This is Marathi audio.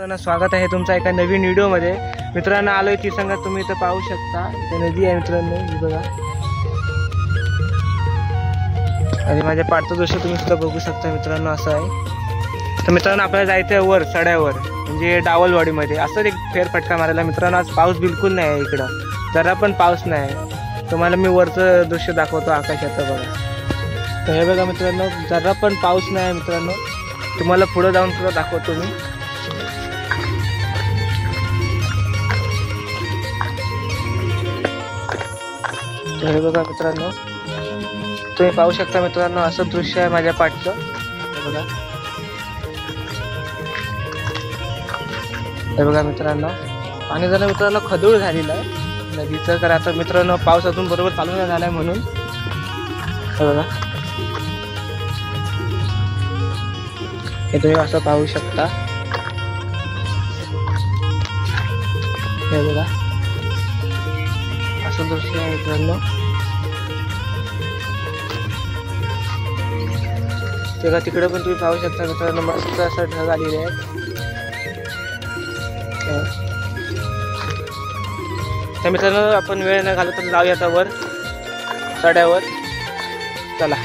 मित्रांनो स्वागत आहे तुमचा एका नवीन व्हिडिओमध्ये। मित्रांनो आलोय ती संगत तुम्ही इथं पाहू शकता, इथे नदी आहे मित्रांनो, ही बघा। आणि माझ्या पाठचं दृश्य तुम्ही सुद्धा बघू शकता मित्रांनो, असं आहे। तर मित्रांनो आपल्याला जायचं आहे वर सड्यावर, म्हणजे डावलवाडीमध्ये। असं एक फेरफटका मारायला मित्रांनो। आज पाऊस बिलकुल नाही आहे इकडं, जरा पण पाऊस नाही। तुम्हाला मी वरचं दृश्य दाखवतो आकाशाचं, बघा। तर हे बघा मित्रांनो, जरा पण पाऊस नाही मित्रांनो। तुम्हाला पुढे जाऊन सुद्धा दाखवतो मी। तर हे बघा मित्रांनो, तुम्ही पाहू शकता मित्रांनो, असं दृश्य आहे माझ्या पाठचं, हे बघा। हे बघा मित्रांनो, पाणी जरा मित्रांनो खदूळ झालेलं आहे नदीचं, तर आता मित्रांनो पाऊस अजून बरोबर चालू नाही झालाय म्हणून। हे बघा, हे तुम्ही असं पाहू शकता, हे बघा असं दृश्य आहे मित्रांनो। तेव्हा तिकडे पण तुम्ही पाहू शकता मित्रांनो, मस्त असं ढग आलेले आहेत। तर मित्रांनो आपण वेळ न घालवता जाऊया आता वर सड्यावर, चला।